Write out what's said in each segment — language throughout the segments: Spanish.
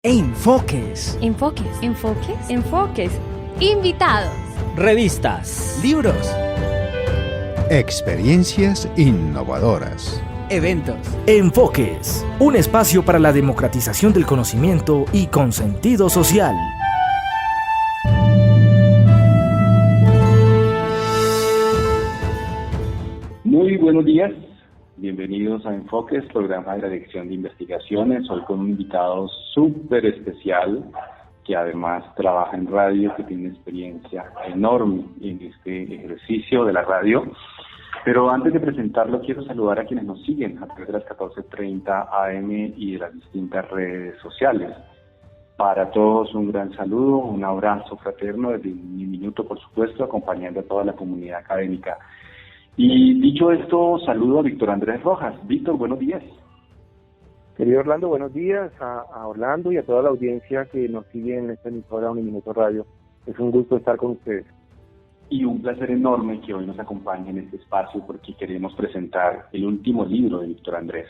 Enfoques. Enfoques. Enfoques. Enfoques. Invitados. Revistas. Libros. Experiencias innovadoras. Eventos. Enfoques, un espacio para la democratización del conocimiento y con sentido social. Muy buenos días, bienvenidos a Enfoques, programa de la Dirección de Investigaciones. Hoy con un invitado súper especial que además trabaja en radio, que tiene experiencia enorme en este ejercicio de la radio. Pero antes de presentarlo, quiero saludar a quienes nos siguen a través de las 14:30 AM y de las distintas redes sociales. Para todos un gran saludo, un abrazo fraterno desde mi minuto, por supuesto, acompañando a toda la comunidad académica. Y dicho esto, saludo a Víctor Andrés Rojas. Víctor, buenos días. Querido Orlando, buenos días a Orlando y a toda la audiencia que nos sigue en esta emisora Uniminuto Radio. Es un gusto estar con ustedes. Y un placer enorme que hoy nos acompañe en este espacio porque queremos presentar el último libro de Víctor Andrés.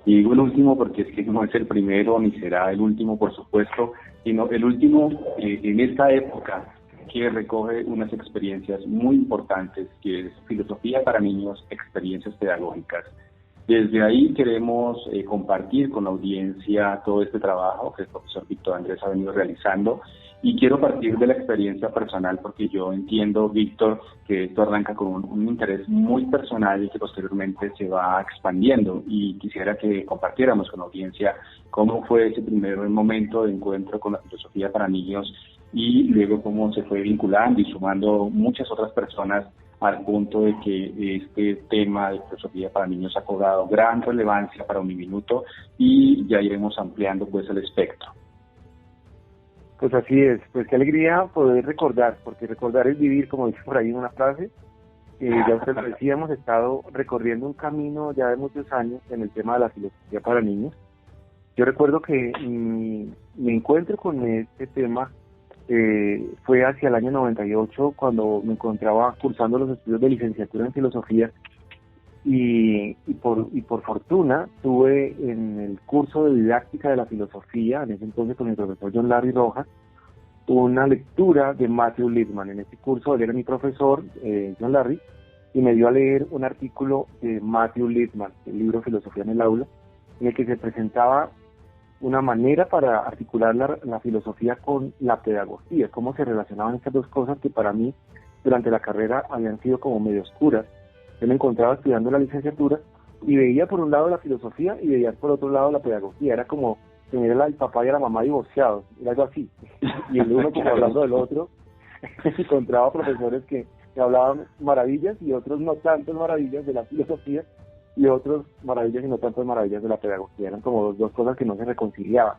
Y digo el último porque es que no es el primero ni será el último, por supuesto, sino el último en esta época que recoge unas experiencias muy importantes, que es Filosofía para Niños, Experiencias Pedagógicas. Desde ahí queremos compartir con la audiencia todo este trabajo que el profesor Víctor Andrés ha venido realizando. Y quiero partir de la experiencia personal porque yo entiendo, Víctor, que esto arranca con un interés muy personal y que posteriormente se va expandiendo. Y quisiera que compartiéramos con la audiencia cómo fue ese primer momento de encuentro con la filosofía para niños y luego cómo se fue vinculando y sumando muchas otras personas al punto de que este tema de filosofía para niños ha cobrado gran relevancia para Uniminuto y ya iremos ampliando pues el espectro. Pues así es, pues qué alegría poder recordar, porque recordar es vivir, como dice por ahí una frase. Ya usted lo decía, hemos estado recorriendo un camino ya de muchos años en el tema de la filosofía para niños. Yo recuerdo que mi encuentro con este tema fue hacia el año 98, cuando me encontraba cursando los estudios de licenciatura en filosofía y por fortuna tuve en el curso de didáctica de la filosofía, en ese entonces con el profesor John Larry Rojas, una lectura de Matthew Lipman. En ese curso él era mi profesor, John Larry, y me dio a leer un artículo de Matthew Lipman, el libro Filosofía en el aula, en el que se presentaba una manera para articular la filosofía con la pedagogía, cómo se relacionaban estas dos cosas que para mí durante la carrera habían sido como medio oscuras. Yo me encontraba estudiando la licenciatura y veía por un lado la filosofía y veía por otro lado la pedagogía. Era como tener el papá y a la mamá divorciados, era algo así. Y el uno como hablando del otro, encontraba profesores que hablaban maravillas y otros no tantas maravillas de la filosofía y otros maravillas y no tantas maravillas de la pedagogía. Eran como dos cosas que no se reconciliaban.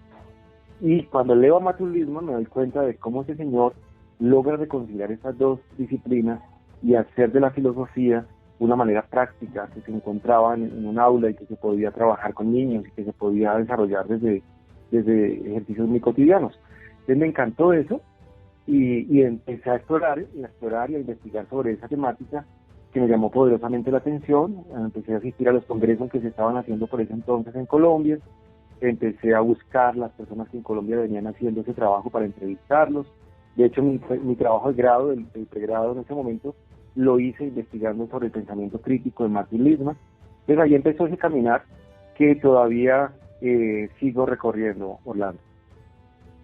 Y cuando leo a Matthew Lipman me doy cuenta de cómo ese señor logra reconciliar esas dos disciplinas y hacer de la filosofía una manera práctica que se encontraba en un aula y que se podía trabajar con niños y que se podía desarrollar desde ejercicios muy cotidianos. Entonces me encantó eso y empecé a explorar y a investigar sobre esa temática que me llamó poderosamente la atención. Empecé a asistir a los congresos que se estaban haciendo por ese entonces en Colombia, empecé a buscar las personas que en Colombia venían haciendo ese trabajo para entrevistarlos. De hecho, mi trabajo de grado, el pregrado en ese momento, lo hice investigando sobre el pensamiento crítico de Matthew Lipman. Entonces ahí empezó ese caminar que todavía sigo recorriendo, Orlando.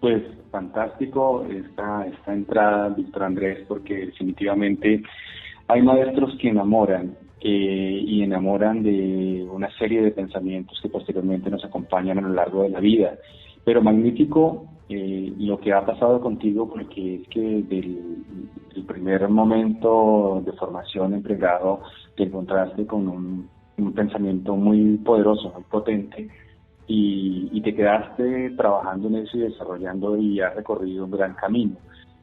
Pues fantástico esta entrada, Víctor Andrés, porque definitivamente hay maestros que enamoran y enamoran de una serie de pensamientos que posteriormente nos acompañan a lo largo de la vida. Pero magnífico lo que ha pasado contigo, porque es que del primer momento de formación en pregrado te encontraste con un pensamiento muy poderoso, muy potente, y te quedaste trabajando en eso y desarrollando y has recorrido un gran camino.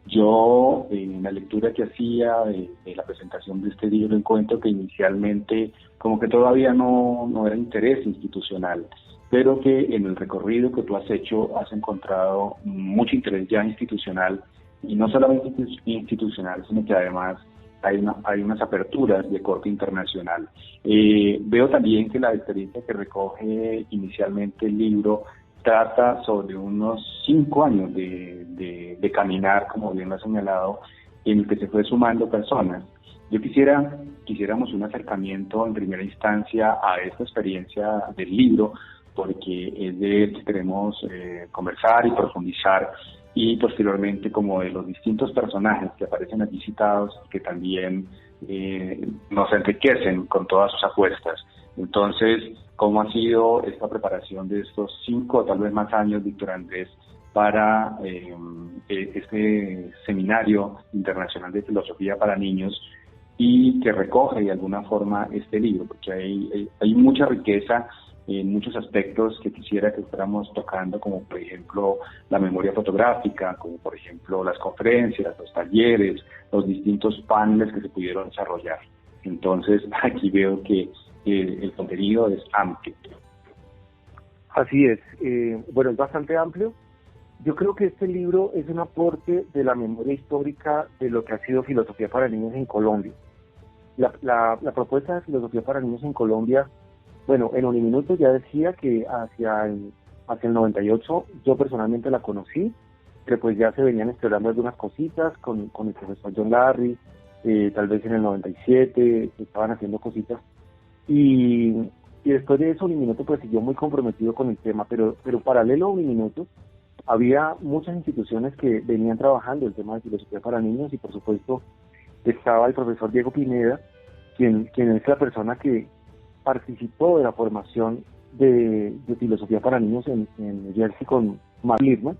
Yo, en la lectura que hacía de la presentación de este libro, encuentro que inicialmente como que todavía no era interés institucional, pero que en el recorrido que tú has hecho has encontrado mucho interés ya institucional, y no solamente institucional, sino que además hay unas aperturas de corte internacional. Veo también que la experiencia que recoge inicialmente el libro trata sobre unos 5 años de caminar, como bien lo ha señalado, en el que se fue sumando personas. Yo quisiéramos un acercamiento en primera instancia a esta experiencia del libro, porque es de él que queremos conversar y profundizar, y posteriormente como de los distintos personajes que aparecen aquí citados, que también nos enriquecen con todas sus apuestas. Entonces, ¿cómo ha sido esta preparación de estos 5 o tal vez más años, Víctor Andrés, para este seminario internacional de filosofía para niños, y que recoge de alguna forma este libro? Porque hay mucha riqueza en muchos aspectos que quisiera que fuéramos tocando, como por ejemplo la memoria fotográfica, como por ejemplo las conferencias, los talleres, los distintos paneles que se pudieron desarrollar. Entonces, aquí veo que el contenido es amplio. Así es. Bueno, es bastante amplio. Yo creo que este libro es un aporte de la memoria histórica de lo que ha sido Filosofía para Niños en Colombia. La propuesta de Filosofía para Niños en Colombia, bueno, en Uniminuto ya decía que hacia el 98 yo personalmente la conocí, pero pues ya se venían explorando algunas cositas con el profesor John Larry, tal vez en el 97 estaban haciendo cositas, y después de eso Uniminuto pues siguió muy comprometido con el tema, pero paralelo a Uniminuto había muchas instituciones que venían trabajando el tema de filosofía para niños, y por supuesto estaba el profesor Diego Pineda, quien es la persona que participó de la formación de filosofía para niños en New Jersey con Matthew Lipman,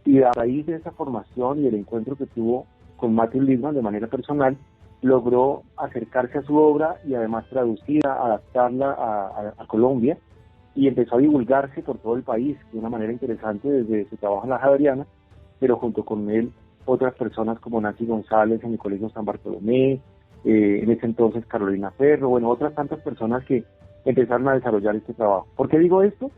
y a raíz de esa formación y el encuentro que tuvo con Matthew Lipman de manera personal, logró acercarse a su obra y además traducirla, adaptarla a Colombia, y empezó a divulgarse por todo el país de una manera interesante desde su trabajo en la Javeriana, pero junto con él otras personas como Nancy González en el Colegio San Bartolomé, en ese entonces Carolina Ferro, bueno, otras tantas personas que empezaron a desarrollar este trabajo. ¿Por qué digo esto?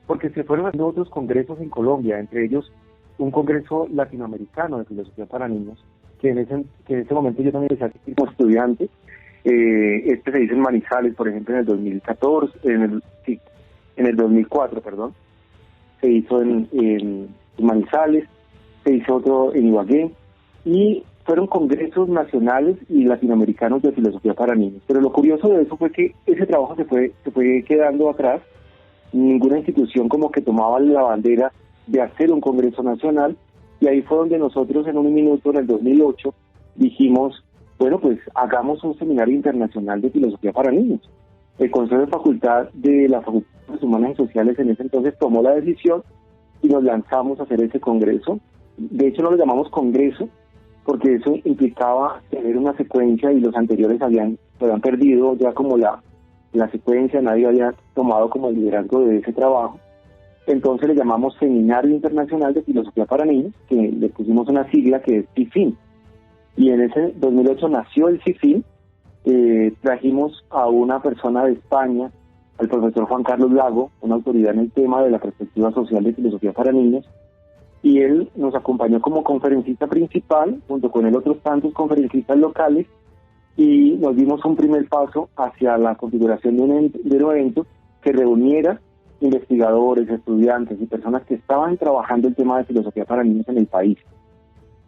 Porque se fueron haciendo otros congresos en Colombia, entre ellos un congreso latinoamericano de filosofía para niños, que en ese momento yo también empecé a asistir como estudiante. Este se hizo en Manizales, por ejemplo, en el 2014, en el 2004, perdón, se hizo en Manizales, se hizo otro en Ibagué, y fueron congresos nacionales y latinoamericanos de filosofía para niños. Pero lo curioso de eso fue que ese trabajo se fue quedando atrás. Ninguna institución como que tomaba la bandera de hacer un congreso nacional, y ahí fue donde nosotros en Uniminuto, en el 2008, dijimos, bueno, pues hagamos un seminario internacional de filosofía para niños. El Consejo de Facultad de la Facultad de Humanas y Sociales en ese entonces tomó la decisión y nos lanzamos a hacer ese congreso. De hecho no lo llamamos congreso porque eso implicaba tener una secuencia, y los anteriores se habían perdido ya como la secuencia, nadie había tomado como el liderazgo de ese trabajo. Entonces le llamamos Seminario Internacional de Filosofía para Niños, que le pusimos una sigla que es CIFIN. Y en ese 2008 nació el CIFIN. Trajimos a una persona de España, al profesor Juan Carlos Lago, una autoridad en el tema de la perspectiva social de filosofía para niños, y él nos acompañó como conferencista principal, junto con él otros tantos conferencistas locales, y nos dimos un primer paso hacia la configuración de un evento que reuniera investigadores, estudiantes y personas que estaban trabajando el tema de filosofía para niños en el país.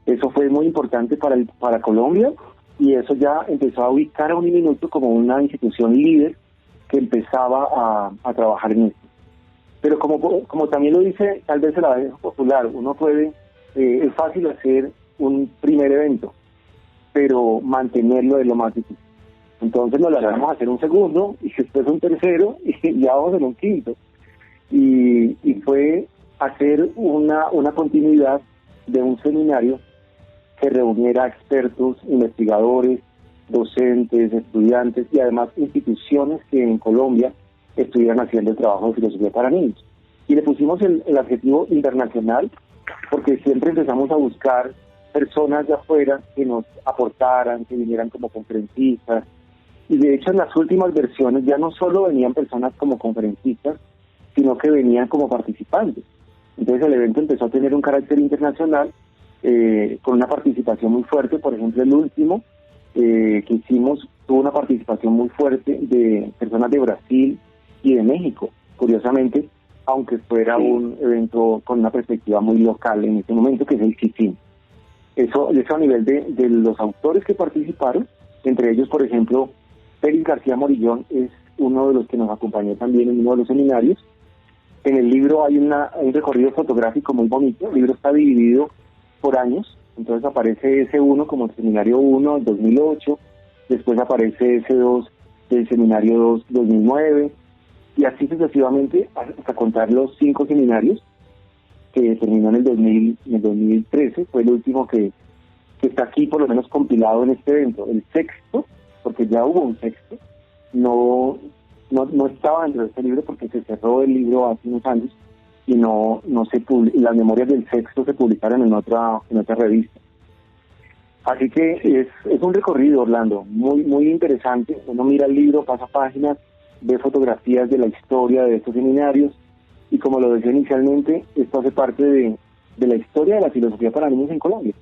Eso fue muy importante para Colombia, y eso ya empezó a ubicar a Uniminuto como una institución líder que empezaba a trabajar en esto. Pero como también lo dice tal vez el avenida popular, uno puede, es fácil hacer un primer evento, pero mantenerlo es lo más difícil. Entonces nos largamos a hacer un segundo, y después un tercero, y ya vamos en un quinto. Y fue hacer una continuidad de un seminario que reuniera expertos, investigadores, docentes, estudiantes y además instituciones que en Colombia estuvieran haciendo el trabajo de filosofía para niños. Y le pusimos el adjetivo internacional porque siempre empezamos a buscar personas de afuera que nos aportaran, que vinieran como conferencistas. Y de hecho en las últimas versiones ya no solo venían personas como conferencistas, sino que venían como participantes. Entonces el evento empezó a tener un carácter internacional, con una participación muy fuerte. Por ejemplo, el último que hicimos tuvo una participación muy fuerte de personas de Brasil y de México, curiosamente, aunque fuera un evento con una perspectiva muy local en este momento, que es el CICIN. Eso a nivel de los autores que participaron, entre ellos, por ejemplo, Félix García Morillón es uno de los que nos acompañó también en uno de los seminarios. En el libro hay un recorrido fotográfico muy bonito. El libro está dividido por años, entonces aparece S1 como el seminario 1 en 2008, después aparece S2 del seminario 2 2009, y así sucesivamente hasta contar los 5 seminarios que terminó en el 2013, fue el último que está aquí por lo menos compilado en este evento. El sexto, porque ya hubo un sexto, no estaba dentro de este libro porque se cerró el libro hace unos años y no se las memorias del sexto se publicaron en otra revista. Así que es un recorrido, Orlando, muy muy interesante. Uno mira el libro, pasa páginas, ve fotografías de la historia de estos seminarios, y como lo decía inicialmente, esto hace parte de la historia de la filosofía para niños en Colombia.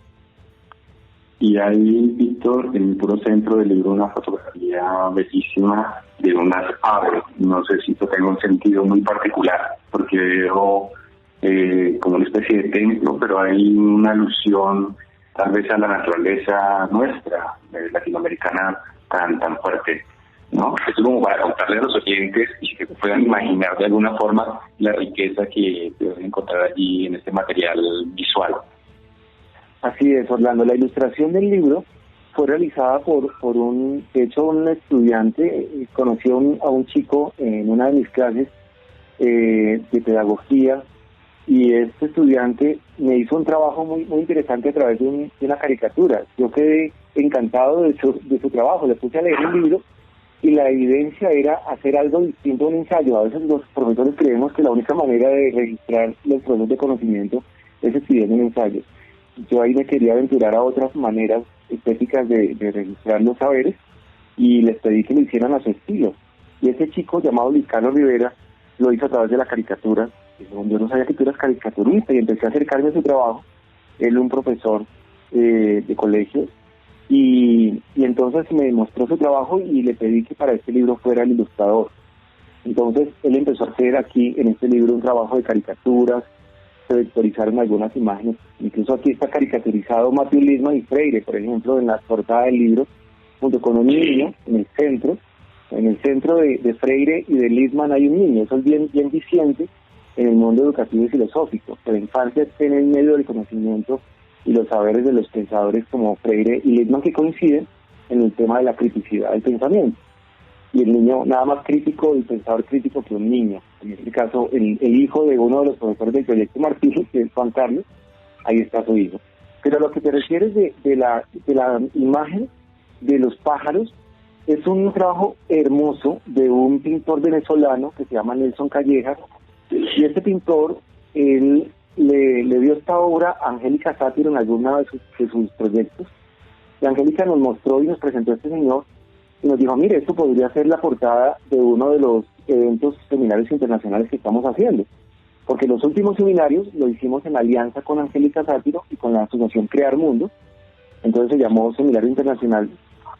Y hay, Víctor, en el puro centro del libro, una fotografía bellísima de unas aves. No sé si esto tenga un sentido muy particular, porque veo como una especie de templo, pero hay una alusión tal vez a la naturaleza nuestra, latinoamericana, tan fuerte, ¿no? Esto es como para contarle a los oyentes y que puedan imaginar de alguna forma la riqueza que pueden encontrar allí en este material visual. Así es, Orlando. La ilustración del libro fue realizada por un estudiante. Conoció a un chico en una de mis clases de pedagogía, y este estudiante me hizo un trabajo muy muy interesante a través de una caricatura. Yo quedé encantado de su trabajo. Le puse a leer el libro y la evidencia era hacer algo distinto a un ensayo. A veces los profesores creemos que la única manera de registrar los procesos de conocimiento es escribiendo un ensayo. Yo ahí me quería aventurar a otras maneras estéticas de registrar los saberes, y les pedí que lo hicieran a su estilo. Y ese chico llamado Luis Carlos Rivera lo hizo a través de la caricatura. Yo no sabía que tú eras caricaturista, y empecé a acercarme a su trabajo. Él, un profesor de colegio, y entonces me mostró su trabajo y le pedí que para este libro fuera el ilustrador. Entonces él empezó a hacer aquí en este libro un trabajo de caricaturas. Se vectorizaron algunas imágenes, incluso aquí está caricaturizado Matthew Lipman y Freire, por ejemplo, en la portada del libro, junto con un niño en el centro. En el centro de Freire y de Lipman hay un niño. Eso es bien diciente en el mundo educativo y filosófico, que la infancia esté en el medio del conocimiento y los saberes de los pensadores como Freire y Lipman, que coinciden en el tema de la criticidad del pensamiento. Y el niño, nada más crítico, el pensador crítico que un niño. En este caso, el hijo de uno de los profesores del proyecto Martínez, que es Juan Carlos, ahí está su hijo. Pero a lo que te refieres de la imagen de los pájaros, es un trabajo hermoso de un pintor venezolano que se llama Nelson Callejas, y este pintor, él le dio esta obra a Angélica Sátiro en alguna de sus proyectos, y Angélica nos mostró y nos presentó a este señor, y nos dijo, mire, esto podría ser la portada de uno de los eventos, seminarios internacionales que estamos haciendo, porque los últimos seminarios lo hicimos en alianza con Angélica Sátiro y con la Asociación Crear Mundo. Entonces se llamó Seminario Internacional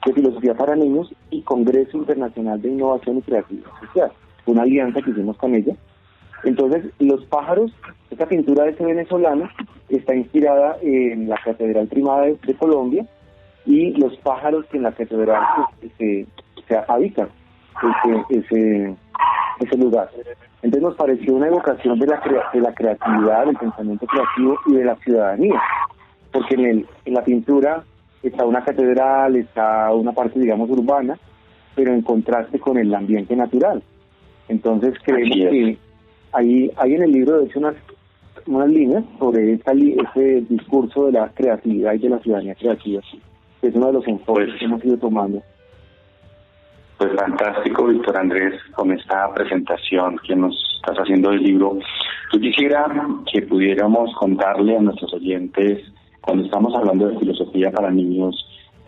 de Filosofía para Niños y Congreso Internacional de Innovación y Creatividad Social, una alianza que hicimos con ella. Entonces, los pájaros, esta pintura de este venezolano está inspirada en la Catedral Primada de Colombia, y los pájaros que en la catedral se habitan ese lugar. Entonces nos pareció una evocación de la creatividad, del pensamiento creativo y de la ciudadanía, porque en la pintura está una catedral, está una parte, digamos, urbana, pero en contraste con el ambiente natural. Entonces creemos que hay en el libro, de hecho, unas líneas sobre ese discurso de la creatividad y de la ciudadanía creativa. Es uno de los enfoques que hemos ido tomando. Pues fantástico, Víctor Andrés, con esta presentación que nos estás haciendo del libro. Yo quisiera que pudiéramos contarle a nuestros oyentes, cuando estamos hablando de filosofía para niños,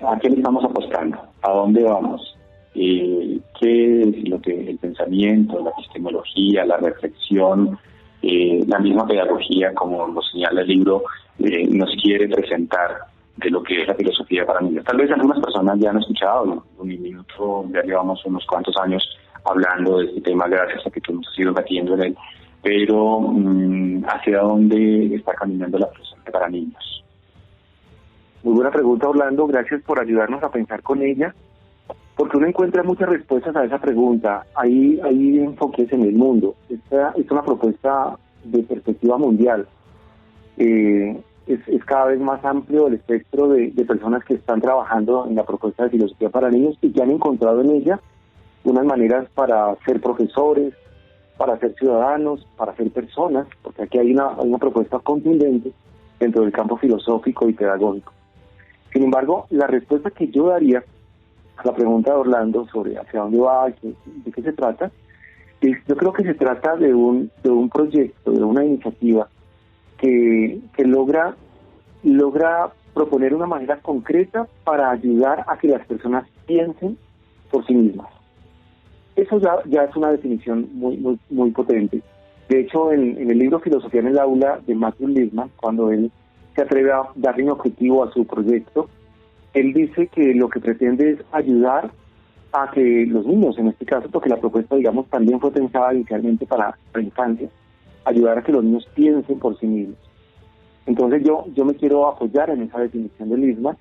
¿a qué le estamos apostando? ¿A dónde vamos? ¿Qué es lo que el pensamiento, la epistemología, la reflexión, la misma pedagogía, como lo señala el libro, nos quiere presentar de lo que es la filosofía para niños? Tal vez algunas personas ya han escuchado, un minuto, ya llevamos unos cuantos años hablando de este tema gracias a que tú nos has ido metiendo en él, pero ¿hacia dónde está caminando la filosofía para niños? Muy buena pregunta, Orlando. Gracias por ayudarnos a pensar con ella, porque uno encuentra muchas respuestas a esa pregunta. Hay enfoques en el mundo. Esta es una propuesta de perspectiva mundial. Es cada vez más amplio el espectro de personas que están trabajando en la propuesta de filosofía para niños y que han encontrado en ella unas maneras para ser profesores, para ser ciudadanos, para ser personas, porque aquí hay una propuesta contundente dentro del campo filosófico y pedagógico. Sin embargo, la respuesta que yo daría a la pregunta de Orlando sobre hacia dónde va, de qué se trata, yo creo que se trata de un proyecto, de una iniciativa que logra proponer una manera concreta para ayudar a que las personas piensen por sí mismas. Eso ya es una definición muy potente. De hecho, en el libro Filosofía en el Aula de Matthew Lipman, cuando él se atreve a darle un objetivo a su proyecto, él dice que lo que pretende es ayudar a que los niños, en este caso, porque la propuesta, digamos, también fue pensada inicialmente para la infancia, ayudar a que los niños piensen por sí mismos. Entonces yo me quiero apoyar en esa definición de Lipman,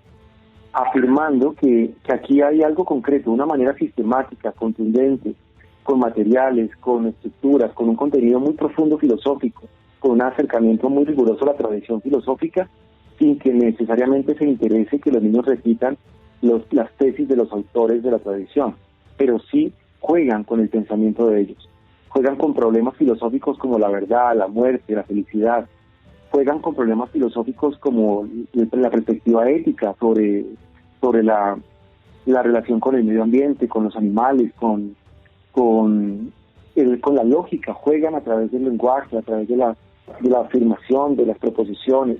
afirmando que aquí hay algo concreto, una manera sistemática, contundente, con materiales, con estructuras, con un contenido muy profundo filosófico, con un acercamiento muy riguroso a la tradición filosófica, sin que necesariamente se interese que los niños repitan las tesis de los autores de la tradición, pero sí juegan con el pensamiento de ellos, juegan con problemas filosóficos como la verdad, la muerte, la felicidad, juegan con problemas filosóficos como la perspectiva ética sobre la relación con el medio ambiente, con los animales, con la lógica, juegan a través del lenguaje, a través de la afirmación, de las proposiciones,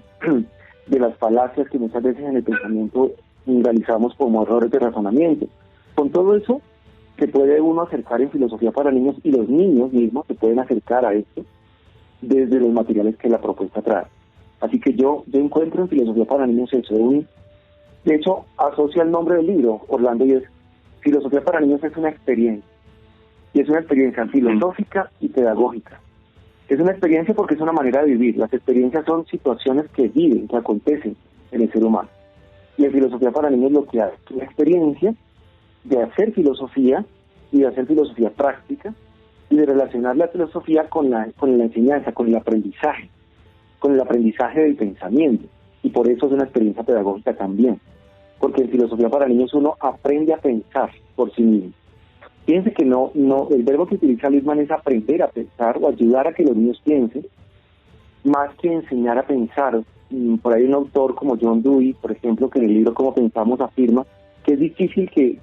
de las falacias que muchas veces en el pensamiento realizamos como errores de razonamiento. Con todo eso se puede uno acercar en filosofía para niños, y los niños mismos se pueden acercar a esto desde los materiales que la propuesta trae. Así que yo encuentro en filosofía para niños eso. De hecho, asocia el nombre del libro, Orlando, y es filosofía para niños es una experiencia. Y es una experiencia filosófica y pedagógica. Es una experiencia porque es una manera de vivir. Las experiencias son situaciones que viven, que acontecen en el ser humano. Y en filosofía para niños lo que hay es una experiencia de hacer filosofía y de hacer filosofía práctica y de relacionar la filosofía con la enseñanza, con el aprendizaje del pensamiento. Y por eso es una experiencia pedagógica también. Porque en filosofía para niños uno aprende a pensar por sí mismo. Fíjense que no, el verbo que utiliza Lipman es aprender a pensar o ayudar a que los niños piensen, más que enseñar a pensar. Por ahí un autor como John Dewey, por ejemplo, que en el libro Cómo Pensamos afirma que es difícil que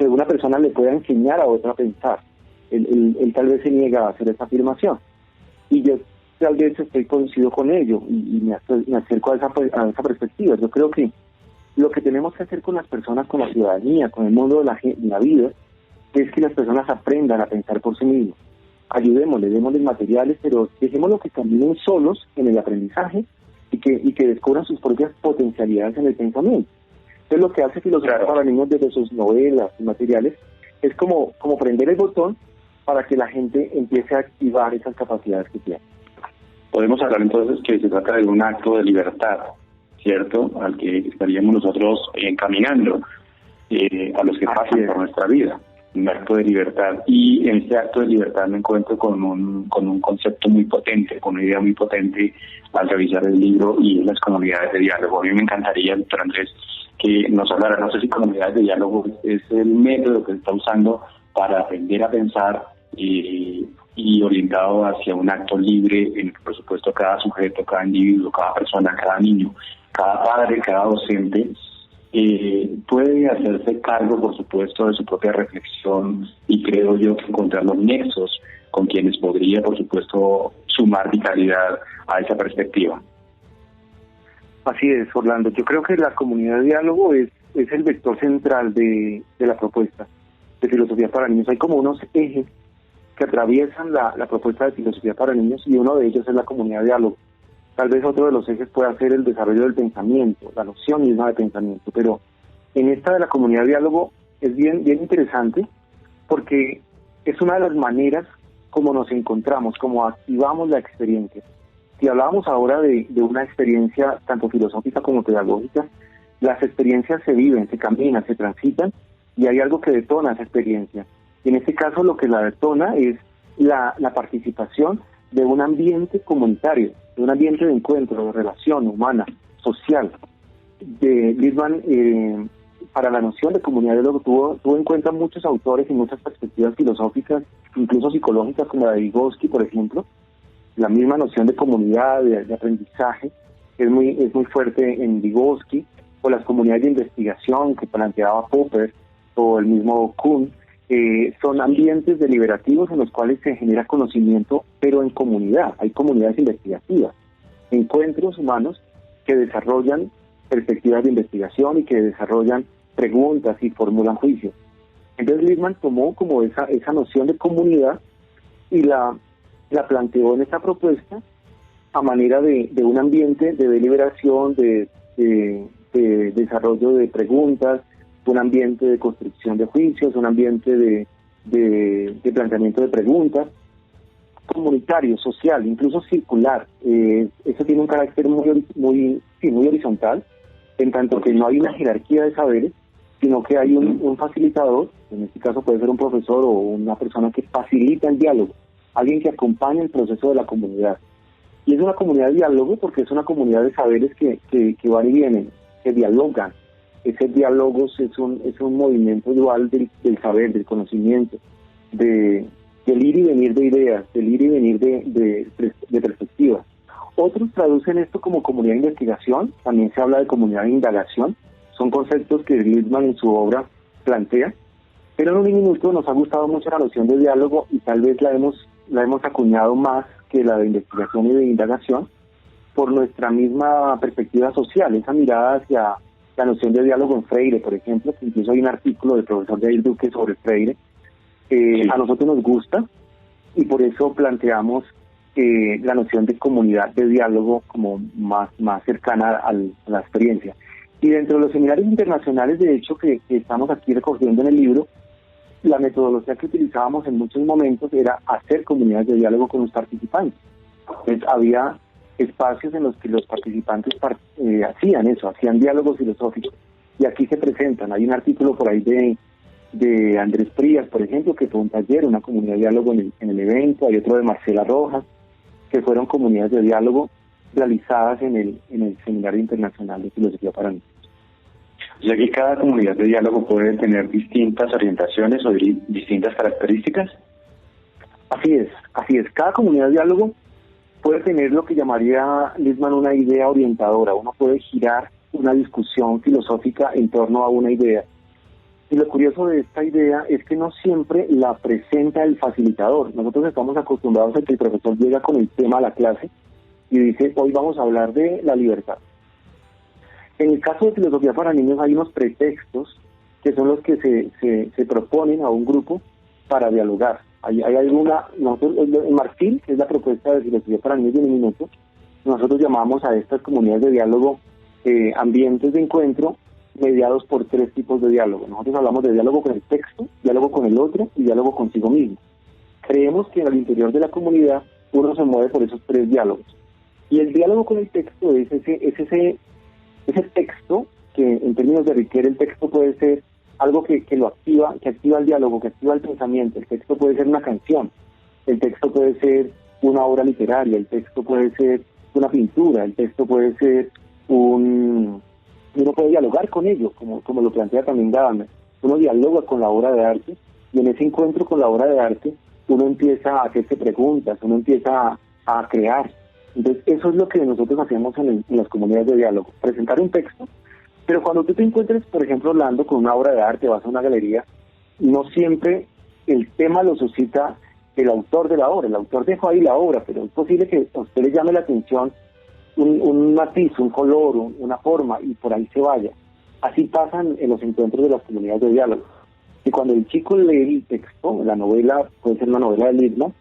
una persona le pueda enseñar a otra a pensar. Él tal vez se niega a hacer esa afirmación. Y yo tal vez estoy coincido con ello y me acerco a esa perspectiva. Yo creo que lo que tenemos que hacer con las personas, con la ciudadanía, con el mundo de la vida, es que las personas aprendan a pensar por sí mismos. Ayudémosles, démosles materiales, pero dejémoslo que caminen solos en el aprendizaje y que descubran sus propias potencialidades en el pensamiento. Entonces lo que hace Filosofía para Niños desde sus novelas y materiales es como prender el botón para que la gente empiece a activar esas capacidades que tiene. Podemos hablar entonces que se trata de un acto de libertad, ¿cierto?, al que estaríamos nosotros encaminando a los que pasan por nuestra vida. Un acto de libertad, y en este acto de libertad me encuentro con un concepto muy potente, con una idea muy potente al revisar el libro, y es las comunidades de diálogo. A mí me encantaría, doctor Andrés, que nos hablara, no sé si comunidades de diálogo es el método que se está usando para aprender a pensar y orientado hacia un acto libre en el que, por supuesto, cada sujeto, cada individuo, cada persona, cada niño, cada padre, cada docente puede hacerse cargo, por supuesto, de su propia reflexión, y creo yo que encontrar los nexos con quienes podría, por supuesto, sumar vitalidad a esa perspectiva. Así es, Orlando. Yo creo que la comunidad de diálogo es el vector central de la propuesta de Filosofía para Niños. Hay como unos ejes que atraviesan la propuesta de Filosofía para Niños, y uno de ellos es la comunidad de diálogo. Tal vez otro de los ejes pueda ser el desarrollo del pensamiento, la noción misma de pensamiento, pero en esta de la comunidad de diálogo es bien interesante porque es una de las maneras cómo nos encontramos, cómo activamos la experiencia. Si hablábamos ahora de una experiencia tanto filosófica como pedagógica, las experiencias se viven, se caminan, se transitan y hay algo que detona esa experiencia. En este caso lo que la detona es la participación de un ambiente comunitario, de un ambiente de encuentro, de relación humana, social. Lippmann, para la noción de comunidad de diálogo, tuvo en cuenta muchos autores y muchas perspectivas filosóficas, incluso psicológicas, como la de Vygotsky, por ejemplo. La misma noción de comunidad, de aprendizaje, es muy fuerte en Vygotsky, o las comunidades de investigación que planteaba Popper, o el mismo Kuhn. Son ambientes deliberativos en los cuales se genera conocimiento, pero en comunidad. Hay comunidades investigativas, encuentros humanos que desarrollan perspectivas de investigación y que desarrollan preguntas y formulan juicios. Entonces Lippmann tomó como esa noción de comunidad y la planteó en esta propuesta a manera de un ambiente de deliberación, de desarrollo de preguntas, un ambiente de construcción de juicios, un ambiente de planteamiento de preguntas, comunitario, social, incluso circular. Eso tiene un carácter muy horizontal, en tanto que no hay una jerarquía de saberes, sino que hay un facilitador, en este caso puede ser un profesor o una persona que facilita el diálogo, alguien que acompaña el proceso de la comunidad. Y es una comunidad de diálogo porque es una comunidad de saberes que van y vienen, que dialogan. Ese diálogo es un movimiento dual del saber, del conocimiento, del ir y venir de ideas, del ir y venir de perspectivas. Otros traducen esto como comunidad de investigación, también se habla de comunidad de indagación, son conceptos que Lippmann en su obra plantea, pero en un minuto nos ha gustado mucho la noción de diálogo y tal vez la hemos acuñado más que la de investigación y de indagación por nuestra misma perspectiva social, esa mirada hacia la noción de diálogo en Freire, por ejemplo, que incluso hay un artículo del profesor Jair Duque sobre Freire, a nosotros nos gusta y por eso planteamos la noción de comunidad de diálogo como más cercana a la experiencia. Y dentro de los seminarios internacionales, de hecho, que estamos aquí recogiendo en el libro, la metodología que utilizábamos en muchos momentos era hacer comunidades de diálogo con los participantes. Entonces, había espacios en los que los participantes hacían diálogos filosóficos. Y aquí se presentan, hay un artículo por ahí de Andrés Frías, por ejemplo, que fue un taller, una comunidad de diálogo en el evento, hay otro de Marcela Rojas, que fueron comunidades de diálogo realizadas en el Seminario Internacional de Filosofía para Niños. O sea que cada comunidad de diálogo puede tener distintas orientaciones o distintas características. Así es. Cada comunidad de diálogo puede tener lo que llamaría Lippmann una idea orientadora. Uno puede girar una discusión filosófica en torno a una idea. Y lo curioso de esta idea es que no siempre la presenta el facilitador. Nosotros estamos acostumbrados a que el profesor llega con el tema a la clase y dice, hoy vamos a hablar de la libertad. En el caso de filosofía para niños hay unos pretextos que son los que se proponen a un grupo para dialogar. Hay en Marfil, que es la propuesta de filosofía para niños de un minuto, nosotros llamamos a estas comunidades de diálogo ambientes de encuentro mediados por 3 tipos de diálogo. Nosotros hablamos de diálogo con el texto, diálogo con el otro y diálogo consigo mismo. Creemos que al interior de la comunidad uno se mueve por esos 3 diálogos. Y el diálogo con el texto es ese texto que en términos de Riquet el texto puede ser algo que lo activa, que activa el diálogo, que activa el pensamiento. El texto puede ser una canción, el texto puede ser una obra literaria, el texto puede ser una pintura, el texto puede ser uno puede dialogar con ello, como lo plantea también Gadamer. Uno dialoga con la obra de arte y en ese encuentro con la obra de arte uno empieza a hacerse preguntas, uno empieza a crear. Entonces eso es lo que nosotros hacemos en las comunidades de diálogo, presentar un texto, pero cuando tú te encuentres, por ejemplo, hablando con una obra de arte, vas a una galería, no siempre el tema lo suscita el autor de la obra. El autor dejó ahí la obra, pero es posible que a usted le llame la atención un matiz, un color, una forma, y por ahí se vaya. Así pasan en los encuentros de las comunidades de diálogo. Y cuando el chico lee el texto, la novela, puede ser una novela de Lippmann,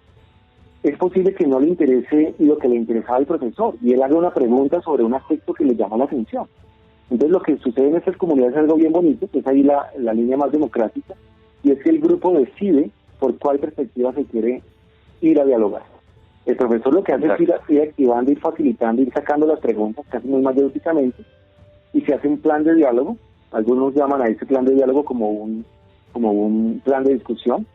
es posible que no le interese lo que le interesaba al profesor, y él haga una pregunta sobre un aspecto que le llama la atención. Entonces lo que sucede en estas comunidades es algo bien bonito, que es ahí la línea más democrática, y es que el grupo decide por cuál perspectiva se quiere ir a dialogar. El profesor lo que hace es ir activando, ir facilitando, ir sacando las preguntas, casi muy mayéuticamente, y se hace un plan de diálogo. Algunos llaman a ese plan de diálogo como un plan de discusión.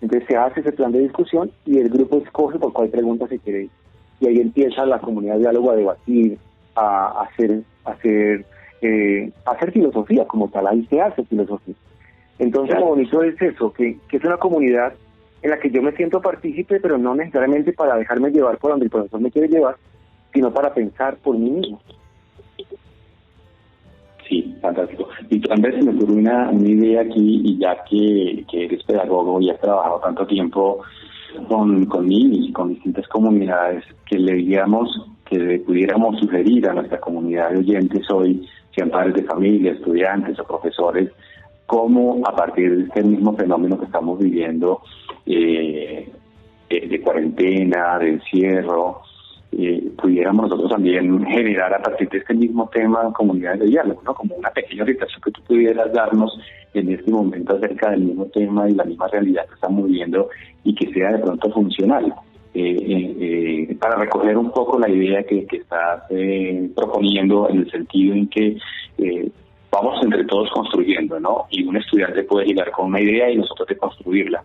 Entonces se hace ese plan de discusión y el grupo escoge por cuál pregunta se quiere ir. Y ahí empieza la comunidad de diálogo a debatir, a hacer filosofía como tal. Ahí se hace filosofía. Entonces lo bonito es eso, que es una comunidad en la que yo me siento partícipe, pero no necesariamente para dejarme llevar por donde el profesor me quiere llevar, sino para pensar por mí mismo. Sí, fantástico. Y Andrés, se me ocurrió una idea aquí, y ya que eres pedagogo y has trabajado tanto tiempo con niños y con distintas comunidades, que que pudiéramos sugerir a nuestra comunidad de oyentes hoy, sean padres de familia, estudiantes o profesores, cómo a partir de este mismo fenómeno que estamos viviendo de cuarentena, de encierro, pudiéramos nosotros también generar a partir de este mismo tema comunidades de diálogo, ¿no? Como una pequeña orientación que tú pudieras darnos en este momento acerca del mismo tema y la misma realidad que estamos viviendo, y que sea de pronto funcional, para recoger un poco la idea que estás proponiendo, en el sentido en que vamos entre todos construyendo, ¿no? Y un estudiante puede llegar con una idea y nosotros de construirla.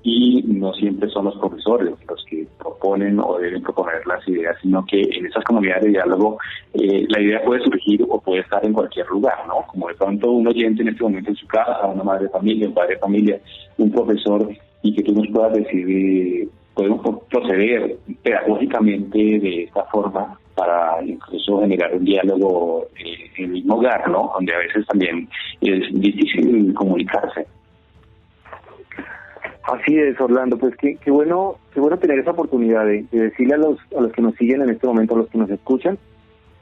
Y no siempre son los profesores los que proponen o deben proponer las ideas, sino que en esas comunidades de diálogo la idea puede surgir o puede estar en cualquier lugar, ¿no? Como de pronto un oyente en este momento en su casa, una madre de familia, un padre de familia, un profesor, y que tú nos puedas decir, podemos proceder pedagógicamente de esta forma para incluso generar un diálogo en el mismo hogar, ¿no? Donde a veces también es difícil comunicarse. Así es, Orlando, pues qué bueno tener esa oportunidad de decirle a los que nos siguen en este momento, a los que nos escuchan,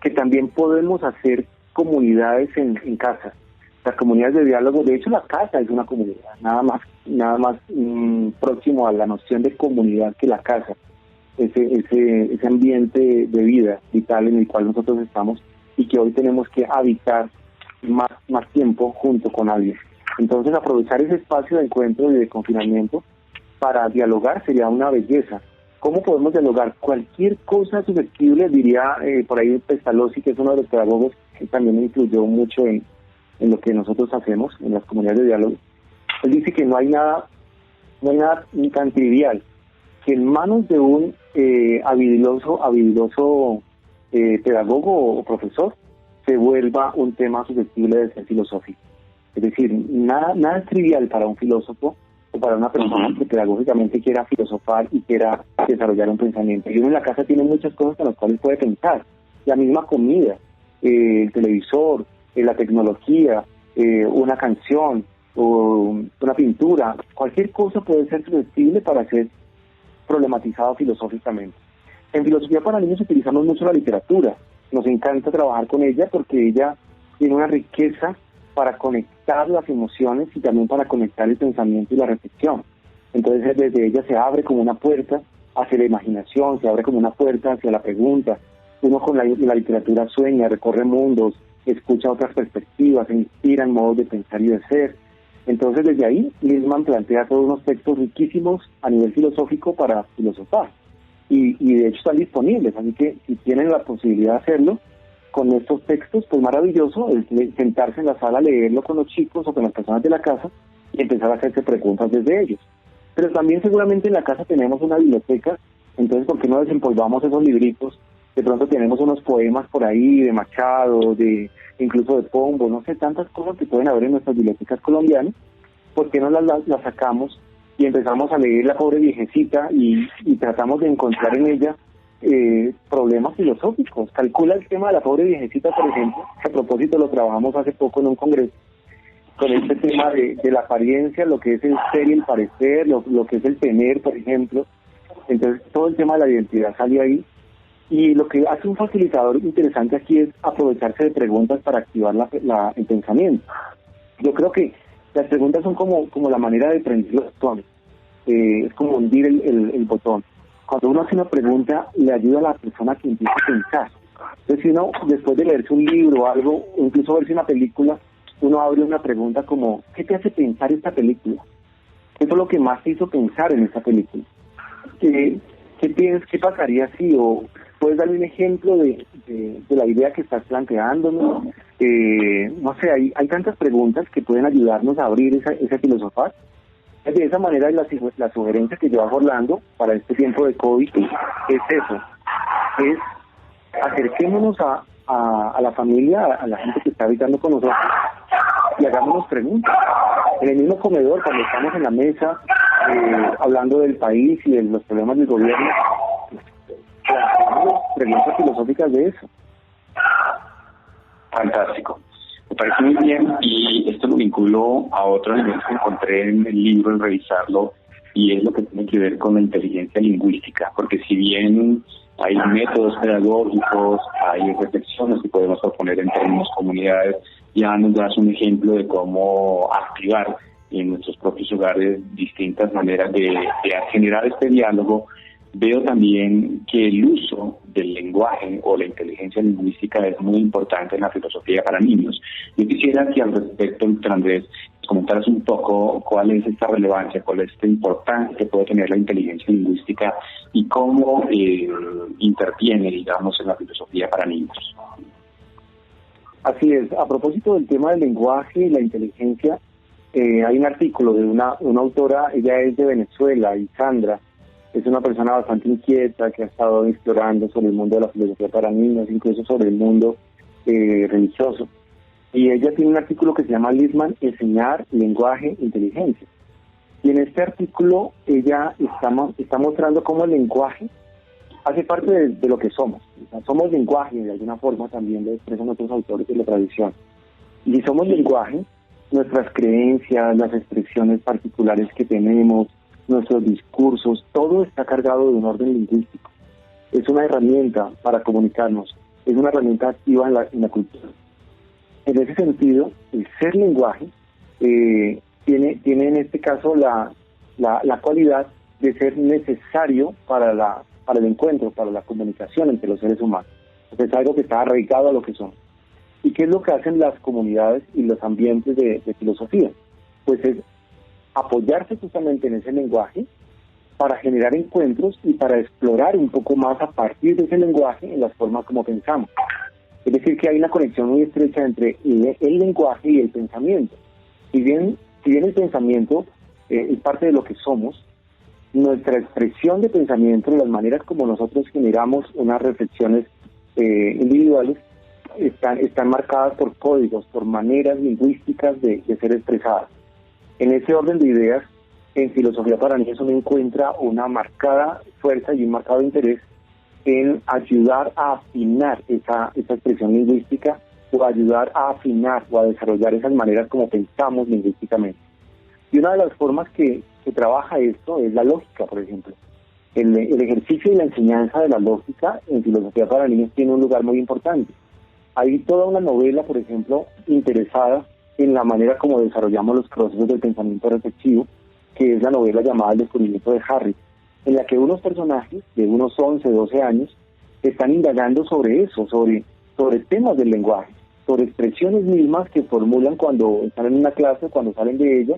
que también podemos hacer comunidades en casa. Las comunidades de diálogo, de hecho la casa es una comunidad, nada más próximo a la noción de comunidad que la casa, ese ambiente de vida vital en el cual nosotros estamos y que hoy tenemos que habitar más tiempo junto con alguien. Entonces aprovechar ese espacio de encuentro y de confinamiento para dialogar sería una belleza. ¿Cómo podemos dialogar? Cualquier cosa susceptible, diría por ahí Pestalozzi, que es uno de los pedagogos que también influyó mucho en lo que nosotros hacemos en las comunidades de diálogo. Él dice que no hay nada ni tan trivial que en manos de un habilidoso pedagogo o profesor se vuelva un tema susceptible de ser filosófico. Es decir, nada es trivial para un filósofo o para una persona que pedagógicamente quiera filosofar y quiera desarrollar un pensamiento. Y uno en la casa tiene muchas cosas con las cuales puede pensar. La misma comida, el televisor, la tecnología, una canción o una pintura, cualquier cosa puede ser susceptible para ser problematizado filosóficamente. En filosofía para niños utilizamos mucho la literatura. Nos encanta trabajar con ella porque ella tiene una riqueza para conectar las emociones y también para conectar el pensamiento y la reflexión. Entonces desde ella se abre como una puerta hacia la imaginación, se abre como una puerta hacia la pregunta. Uno con la literatura sueña, recorre mundos, escucha otras perspectivas, se inspira en modos de pensar y de ser. Entonces desde ahí Lippmann plantea todos unos textos riquísimos a nivel filosófico para filosofar. Y de hecho están disponibles, así que si tienen la posibilidad de hacerlo con estos textos, pues maravilloso, el sentarse en la sala a leerlo con los chicos o con las personas de la casa y empezar a hacerse preguntas desde ellos. Pero también seguramente en la casa tenemos una biblioteca, entonces ¿por qué no desempolvamos esos libritos? De pronto tenemos unos poemas por ahí de Machado, incluso de Pombo, no sé, tantas cosas que pueden haber en nuestras bibliotecas colombianas. ¿Por qué no las sacamos y empezamos a leer La pobre viejecita y tratamos de encontrar en ella problemas filosóficos? Calcula el tema de La pobre viejecita, por ejemplo, que a propósito lo trabajamos hace poco en un congreso, con este tema de la apariencia, lo que es el ser y el parecer, lo que es el tener, por ejemplo. Entonces todo el tema de la identidad sale ahí, y lo que hace un facilitador interesante aquí es aprovecharse de preguntas para activar el pensamiento. Yo creo que las preguntas son como la manera de prender los botones, es como hundir el botón. Cuando uno hace una pregunta, le ayuda a la persona que empieza a pensar. Entonces, si uno, después de leerse un libro o algo, o incluso verse una película, uno abre una pregunta como, ¿qué te hace pensar esta película? ¿Qué fue lo que más te hizo pensar en esta película? ¿Qué pasaría si, o puedes darle un ejemplo de la idea que estás planteándonos? No sé, hay tantas preguntas que pueden ayudarnos a abrir esa filosofía. De esa manera, la sugerencia que yo hago, Orlando, para este tiempo de COVID es eso, es acerquémonos a la familia, a la gente que está habitando con nosotros, y hagámonos preguntas. En el mismo comedor, cuando estamos en la mesa, hablando del país y de los problemas del gobierno, preguntas filosóficas de eso. Fantástico. Me parece muy bien, y esto lo vinculo a otro elemento que encontré en el libro, en revisarlo, y es lo que tiene que ver con la inteligencia lingüística, porque si bien hay métodos pedagógicos, hay reflexiones que podemos proponer en términos comunidades, ya nos das un ejemplo de cómo activar en nuestros propios hogares distintas maneras de generar este diálogo. Veo también que el uso del lenguaje o la inteligencia lingüística es muy importante en la filosofía para niños. Yo quisiera que al respecto, doctor Andrés, comentaras un poco cuál es esta relevancia, cuál es esta importancia que puede tener la inteligencia lingüística y cómo interviene, digamos, en la filosofía para niños. Así es. A propósito del tema del lenguaje y la inteligencia, hay un artículo de una autora, ella es de Venezuela, Isandra. Es una persona bastante inquieta que ha estado explorando sobre el mundo de la filosofía para niños, incluso sobre el mundo religioso. Y ella tiene un artículo que se llama Lippmann, Enseñar, Lenguaje, Inteligencia. Y en este artículo ella está mostrando cómo el lenguaje hace parte de lo que somos. O sea, somos lenguaje, de alguna forma también lo expresan otros autores de la tradición. Y si somos lenguaje, nuestras creencias, las expresiones particulares que tenemos, nuestros discursos, todo está cargado de un orden lingüístico. Es una herramienta para comunicarnos, es una herramienta activa en la cultura. En ese sentido, el ser lenguaje tiene en este caso la cualidad de ser necesario para el encuentro, para la comunicación entre los seres humanos. Es algo que está arraigado a lo que somos. ¿Y qué es lo que hacen las comunidades y los ambientes de filosofía? Pues es apoyarse justamente en ese lenguaje para generar encuentros y para explorar un poco más a partir de ese lenguaje en las formas como pensamos. Es decir, que hay una conexión muy estrecha entre el lenguaje y el pensamiento. Si bien el pensamiento es parte de lo que somos, nuestra expresión de pensamiento, las maneras como nosotros generamos unas reflexiones individuales, están marcadas por códigos, por maneras lingüísticas de ser expresadas. En ese orden de ideas, en filosofía para niños uno encuentra una marcada fuerza y un marcado interés en ayudar a afinar esa expresión lingüística, o ayudar a afinar o a desarrollar esas maneras como pensamos lingüísticamente. Y una de las formas que trabaja esto es la lógica, por ejemplo. El ejercicio y la enseñanza de la lógica en filosofía para niños tiene un lugar muy importante. Hay toda una novela, por ejemplo, interesada en la manera como desarrollamos los procesos del pensamiento reflexivo, que es la novela llamada El descubrimiento de Harry, en la que unos personajes de unos 11, 12 años están indagando sobre eso, sobre temas del lenguaje, sobre expresiones mismas que formulan cuando están en una clase, cuando salen de ella,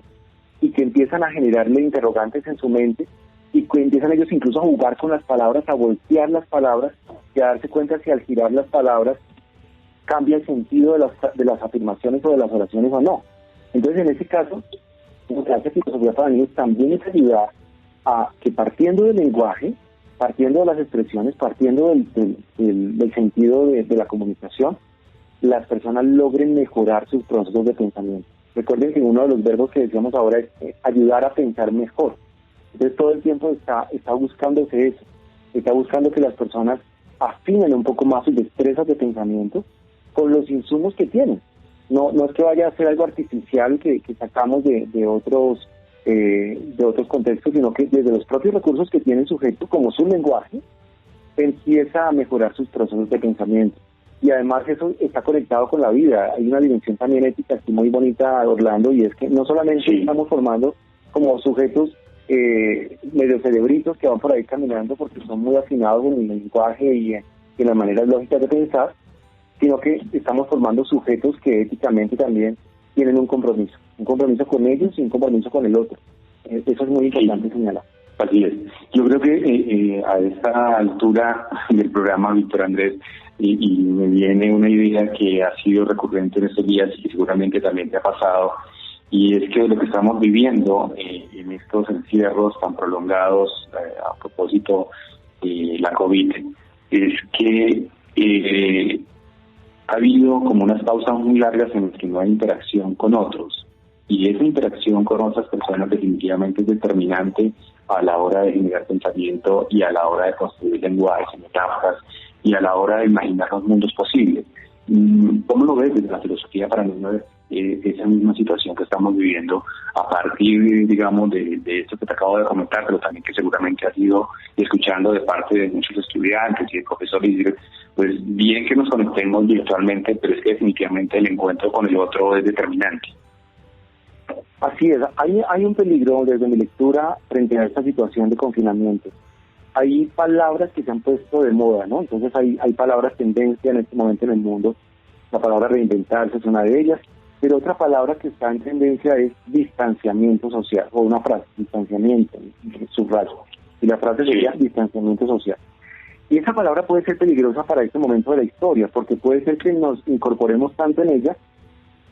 y que empiezan a generarle interrogantes en su mente, y que empiezan ellos incluso a jugar con las palabras, a voltear las palabras, y a darse cuenta que al girar las palabras cambia el sentido de las afirmaciones o de las oraciones o no. Entonces, en ese caso, lo que hace filosofía para niños también es ayudar a que, partiendo del lenguaje, partiendo de las expresiones, partiendo del sentido de la comunicación, las personas logren mejorar sus procesos de pensamiento. Recuerden que uno de los verbos que decíamos ahora es ayudar a pensar mejor. Entonces, todo el tiempo está buscándose eso, está buscando que las personas afinen un poco más sus destrezas de pensamiento con los insumos que tienen. No es que vaya a ser algo artificial que sacamos de otros contextos, sino que desde los propios recursos que tiene el sujeto, como su lenguaje, empieza a mejorar sus procesos de pensamiento. Y además eso está conectado con la vida. Hay una dimensión también ética aquí muy bonita, Orlando, y es que no solamente estamos formando como sujetos medio cerebritos que van por ahí caminando porque son muy afinados en el lenguaje y en las maneras lógicas de pensar, sino que estamos formando sujetos que éticamente también tienen un compromiso con ellos y un compromiso con el otro. Eso es muy importante señalar. Así es. Yo creo que a esta altura del programa, Víctor Andrés, y me viene una idea que ha sido recurrente en estos días y que seguramente también te ha pasado, y es que lo que estamos viviendo en estos encierros tan prolongados a propósito de la COVID, es que ha habido como unas pausas muy largas en las que no hay interacción con otros. Y esa interacción con otras personas definitivamente es determinante a la hora de generar pensamiento y a la hora de construir lenguajes y metáforas y a la hora de imaginar los mundos posibles. ¿Cómo lo ves desde la filosofía para niños esa misma situación que estamos viviendo a partir, digamos, de esto que te acabo de comentar, pero también que seguramente has ido escuchando de parte de muchos estudiantes y de profesores? Pues bien que nos conectemos virtualmente, pero es que definitivamente el encuentro con el otro es determinante. Así es, hay un peligro desde mi lectura frente a esta situación de confinamiento. Hay palabras que se han puesto de moda, ¿no? Entonces hay palabras tendencia en este momento en el mundo. La palabra reinventarse es una de ellas, pero otra palabra que está en tendencia es distanciamiento social, o una frase, distanciamiento, subrayo. Y la frase sería distanciamiento social. Y esa palabra puede ser peligrosa para este momento de la historia, porque puede ser que nos incorporemos tanto en ella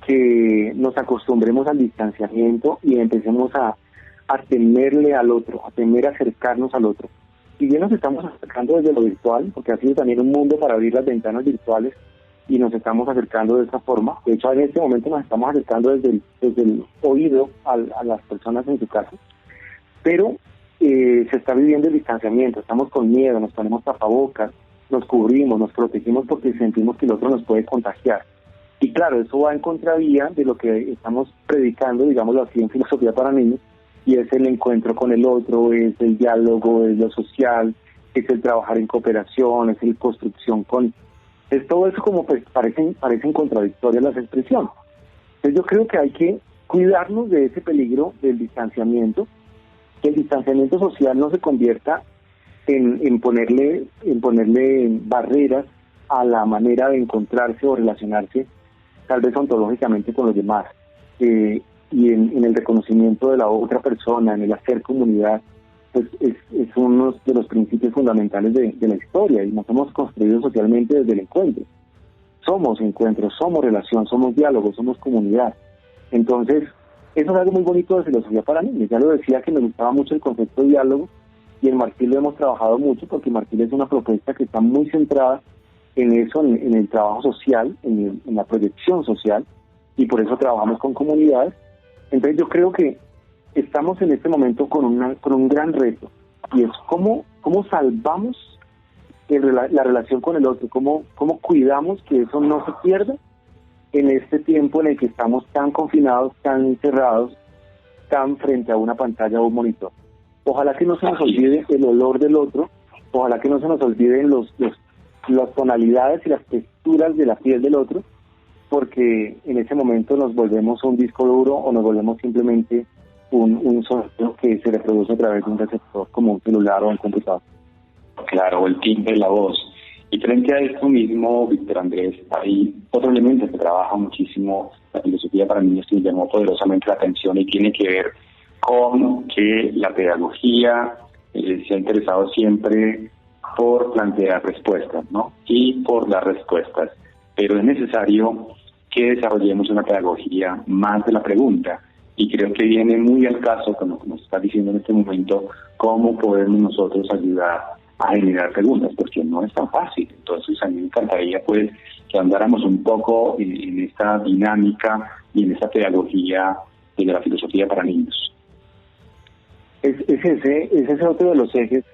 que nos acostumbremos al distanciamiento y empecemos a temerle al otro, a temer acercarnos al otro. Si bien nos estamos acercando desde lo virtual, porque ha sido también un mundo para abrir las ventanas virtuales y nos estamos acercando de esta forma, de hecho en este momento nos estamos acercando desde el oído a las personas en su casa, pero se está viviendo el distanciamiento, estamos con miedo, nos ponemos tapabocas, nos cubrimos, nos protegimos porque sentimos que el otro nos puede contagiar. Y claro, eso va en contravía de lo que estamos predicando, digámoslo así, en Filosofía para Niños, y es el encuentro con el otro, es el diálogo, es lo social, es el trabajar en cooperación, es el construcción con... Es todo eso como pues parecen contradictorias las expresiones. Entonces yo creo que hay que cuidarnos de ese peligro del distanciamiento, que el distanciamiento social no se convierta en ponerle barreras a la manera de encontrarse o relacionarse tal vez ontológicamente con los demás, y en el reconocimiento de la otra persona, en el hacer comunidad, pues es uno de los principios fundamentales de la historia, y nos hemos construido socialmente desde el encuentro. Somos encuentros, somos relación, somos diálogo, somos comunidad. Entonces, eso es algo muy bonito de Filosofía para Niños. Ya lo decía que me gustaba mucho el concepto de diálogo, y en Martil lo hemos trabajado mucho, porque Martil es una propuesta que está muy centrada en eso, en el trabajo social, en la proyección social, y por eso trabajamos con comunidades. Entonces yo creo que estamos en este momento con un gran reto, y es cómo salvamos la relación con el otro, cómo cuidamos que eso no se pierda en este tiempo en el que estamos tan confinados, tan encerrados, tan frente a una pantalla o un monitor. Ojalá que no se nos olvide el olor del otro, ojalá que no se nos olviden las tonalidades y las texturas de la piel del otro, porque en ese momento nos volvemos un disco duro o nos volvemos simplemente un sonido que se reproduce a través de un receptor como un celular o un computador. Claro, el timbre de la voz. Y frente a esto mismo, Víctor Andrés, hay otro elemento que trabaja muchísimo la Filosofía para Niños que me llamó poderosamente la atención, y tiene que ver con que la pedagogía se ha interesado siempre por plantear respuestas, ¿no? Y por las respuestas. Pero es necesario que desarrollemos una pedagogía más de la pregunta. Y creo que viene muy al caso, como nos está diciendo en este momento, cómo podemos nosotros ayudar a generar preguntas, porque no es tan fácil. Entonces a mí me encantaría pues que andáramos un poco en esta dinámica y en esta pedagogía de la Filosofía para Niños. Ese otro de los ejes,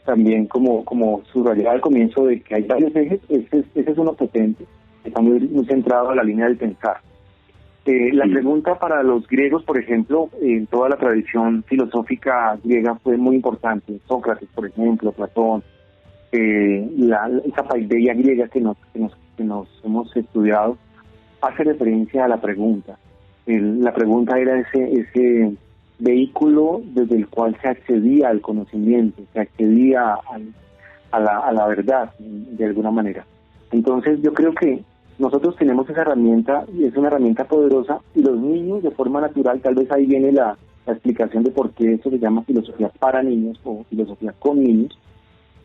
también como subrayaba al comienzo, de que hay varios ejes. Ese es uno potente, está muy centrado en la línea del pensar. La pregunta para los griegos, por ejemplo, en toda la tradición filosófica griega fue muy importante. Sócrates, por ejemplo, Platón, esa paideia griega que nos hemos estudiado, hace referencia a la pregunta. La pregunta era ese vehículo desde el cual se accedía al conocimiento, se accedía a la verdad, de alguna manera. Entonces yo creo que nosotros tenemos esa herramienta, y es una herramienta poderosa, y los niños de forma natural, tal vez ahí viene la explicación de por qué eso se llama filosofía para niños o filosofía con niños,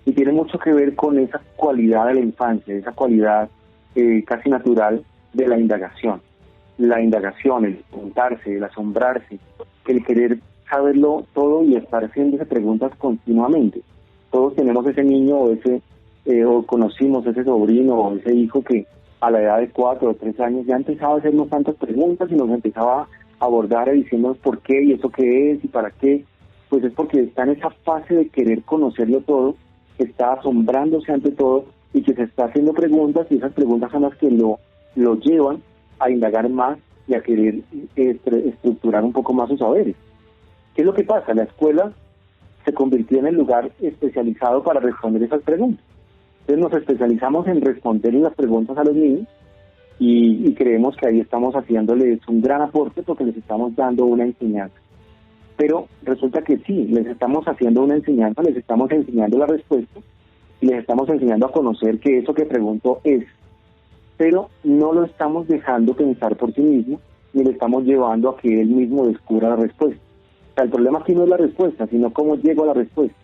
y tiene mucho que ver con esa cualidad de la infancia, esa cualidad casi natural de la indagación. La indagación, el preguntarse, el asombrarse, el querer saberlo todo y estar haciéndose preguntas continuamente. Todos tenemos ese niño o conocimos ese sobrino o ese hijo que a la edad de 4 o 3 años ya empezaba a hacernos tantas preguntas y nos empezaba a abordar diciéndonos por qué y eso qué es y para qué. Pues es porque está en esa fase de querer conocerlo todo, que está asombrándose ante todo y que se está haciendo preguntas, y esas preguntas son las que lo llevan a indagar más y a querer estructurar un poco más sus saberes. ¿Qué es lo que pasa? La escuela se convirtió en el lugar especializado para responder esas preguntas. Entonces nos especializamos en responder las preguntas a los niños y creemos que ahí estamos haciéndoles un gran aporte porque les estamos dando una enseñanza. Pero resulta que sí, les estamos haciendo una enseñanza, les estamos enseñando la respuesta y les estamos enseñando a conocer que eso que pregunto es, pero no lo estamos dejando pensar por sí mismo ni le estamos llevando a que él mismo descubra la respuesta. O sea, el problema aquí no es la respuesta, sino cómo llego a la respuesta.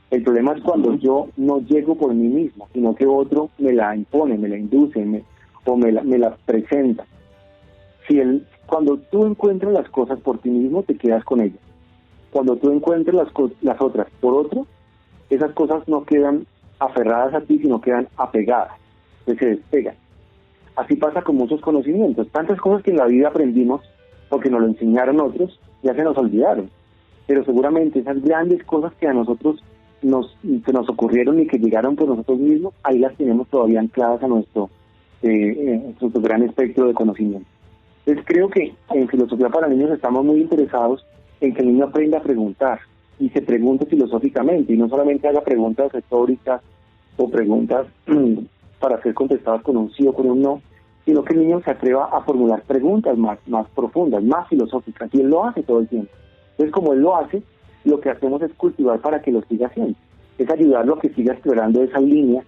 El problema es cuando yo no llego por mí mismo, sino que otro me la impone, me la induce, me la presenta. Cuando tú encuentras las cosas por ti mismo, te quedas con ellas. Cuando tú encuentras las otras por otro, esas cosas no quedan aferradas a ti, sino quedan apegadas, que se despegan. Así pasa con muchos conocimientos. Tantas cosas que en la vida aprendimos porque nos lo enseñaron otros, ya se nos olvidaron. Pero seguramente esas grandes cosas que a nosotros se nos ocurrieron y que llegaron por nosotros mismos, ahí las tenemos todavía ancladas a nuestro gran espectro de conocimiento. Entonces creo que en Filosofía para Niños estamos muy interesados en que el niño aprenda a preguntar y se pregunte filosóficamente y no solamente haga preguntas retóricas o preguntas para ser contestadas con un sí o con un no, sino que el niño se atreva a formular preguntas más profundas, más filosóficas, y él lo hace todo el tiempo. Entonces, como él lo hace, lo que hacemos es cultivar para que lo siga haciendo, es ayudarlo a que siga explorando esa línea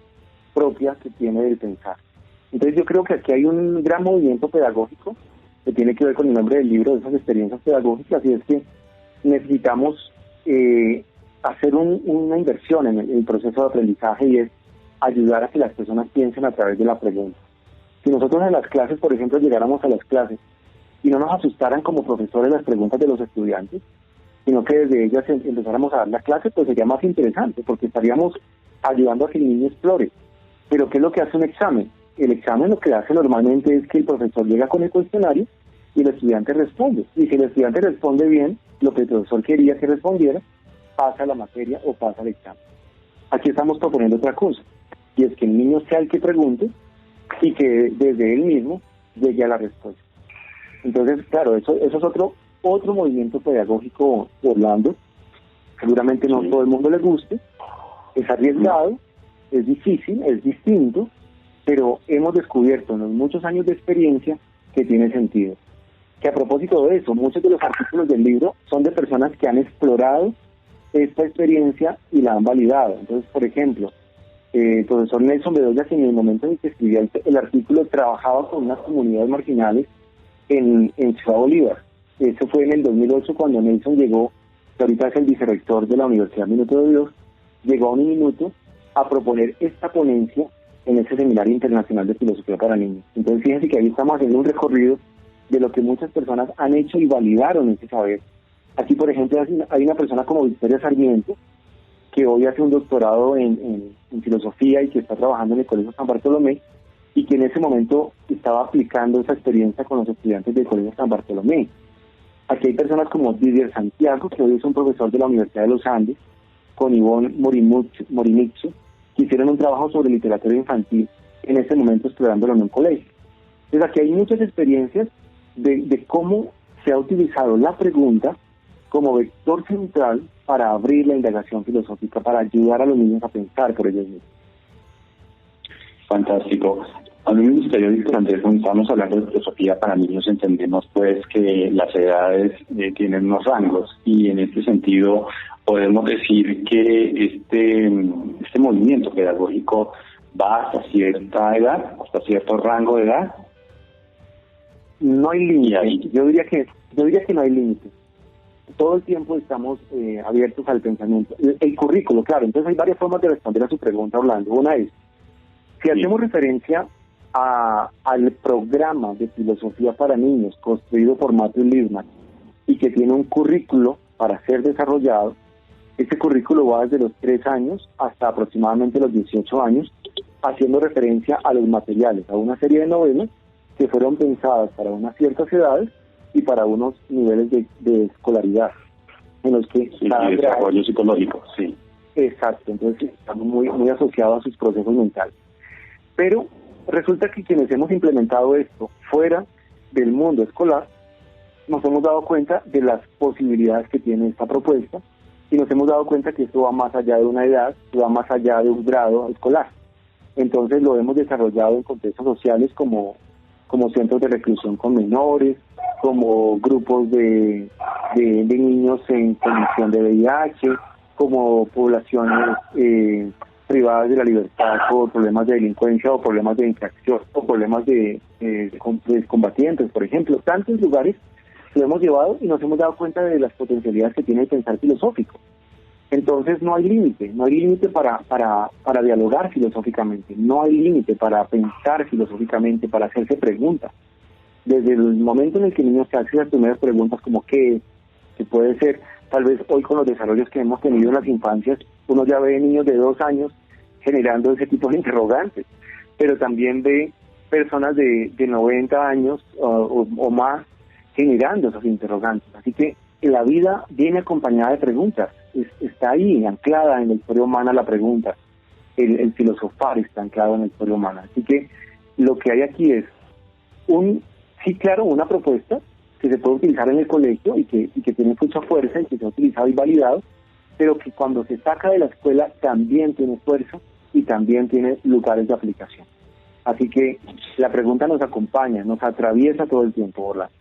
propia que tiene del pensar. Entonces yo creo que aquí hay un gran movimiento pedagógico que tiene que ver con el nombre del libro, de esas experiencias pedagógicas, y es que necesitamos hacer una inversión en el proceso de aprendizaje, y es ayudar a que las personas piensen a través de la pregunta. Si nosotros en las clases, por ejemplo, llegáramos a las clases y no nos asustaran como profesores las preguntas de los estudiantes, sino que desde ellas empezáramos a dar la clase, pues sería más interesante, porque estaríamos ayudando a que el niño explore. Pero ¿qué es lo que hace un examen? El examen lo que hace normalmente es que el profesor llega con el cuestionario y el estudiante responde. Y si el estudiante responde bien lo que el profesor quería que respondiera, pasa la materia o pasa el examen. Aquí estamos proponiendo otra cosa, y es que el niño sea el que pregunte y que desde él mismo llegue a la respuesta. Entonces, claro, eso es otro movimiento pedagógico, Orlando. Seguramente no todo el mundo le guste, es arriesgado, es difícil, es distinto, pero hemos descubierto en los muchos años de experiencia que tiene sentido. Que a propósito de eso, muchos de los artículos del libro son de personas que han explorado esta experiencia y la han validado. Entonces, por ejemplo, el profesor Nelson Bedoya, que en el momento en que escribía el artículo trabajaba con unas comunidades marginales en Ciudad Bolívar. Eso fue en el 2008 cuando Nelson llegó, que ahorita es el vicerrector de la Universidad Minuto de Dios, llegó a UniMinuto a proponer esta ponencia en ese seminario internacional de filosofía para niños. Entonces fíjense que ahí estamos haciendo un recorrido de lo que muchas personas han hecho y validaron ese saber. Aquí, por ejemplo, hay una persona como Victoria Sarmiento, que hoy hace un doctorado en filosofía y que está trabajando en el Colegio San Bartolomé, y que en ese momento estaba aplicando esa experiencia con los estudiantes del Colegio San Bartolomé. Aquí hay personas como Didier Santiago, que hoy es un profesor de la Universidad de los Andes, con Ivonne Morinicho, que hicieron un trabajo sobre literatura infantil, en este momento explorándolo en un colegio. Entonces aquí hay muchas experiencias de cómo se ha utilizado la pregunta como vector central para abrir la indagación filosófica, para ayudar a los niños a pensar por ellos mismos. Fantástico. A mí me gustaría, Víctor Andrés, cuando estamos hablando de filosofía para niños, entendemos pues que las edades tienen unos rangos, y en este sentido podemos decir que este movimiento pedagógico va hasta cierta edad, hasta cierto rango de edad. No hay límite. Yo diría que no hay límite. todo el tiempo estamos abiertos al pensamiento. El currículo, claro, entonces hay varias formas de responder a su pregunta, Orlando. Una es, si hacemos referencia al programa de filosofía para niños construido por Matthew Lipman y que tiene un currículo para ser desarrollado, este currículo va desde los 3 años hasta aproximadamente los 18 años, haciendo referencia a los materiales, a una serie de novelas que fueron pensadas para unas ciertas edades y para unos niveles de escolaridad, en los que... Sí, y desarrollo psicológico, sí. Exacto, entonces estamos muy asociados a sus procesos mentales. Pero resulta que quienes hemos implementado esto fuera del mundo escolar, nos hemos dado cuenta de las posibilidades que tiene esta propuesta y nos hemos dado cuenta que esto va más allá de una edad, va más allá de un grado escolar. Entonces lo hemos desarrollado en contextos sociales como centros de reclusión con menores, como grupos de niños en condición de VIH, como poblaciones privadas de la libertad por problemas de delincuencia o problemas de infracción o problemas de combatientes, por ejemplo. Tantos lugares lo hemos llevado y nos hemos dado cuenta de las potencialidades que tiene el pensar filosófico. Entonces no hay límite para dialogar filosóficamente, no hay límite para pensar filosóficamente, para hacerse preguntas. Desde el momento en el que el niño se hace las primeras preguntas como qué, que puede ser, tal vez hoy con los desarrollos que hemos tenido en las infancias, uno ya ve niños de 2 años generando ese tipo de interrogantes, pero también ve personas de 90 años o más generando esos interrogantes. Así que la vida viene acompañada de preguntas, está ahí, anclada en la historia humana la pregunta, el filosofar está anclado en la historia humana. Así que lo que hay aquí es una propuesta que se puede utilizar en el colegio y que tiene mucha fuerza y que se ha utilizado y validado, pero que cuando se saca de la escuela también tiene fuerza y también tiene lugares de aplicación. Así que la pregunta nos acompaña, nos atraviesa todo el tiempo, Orlando.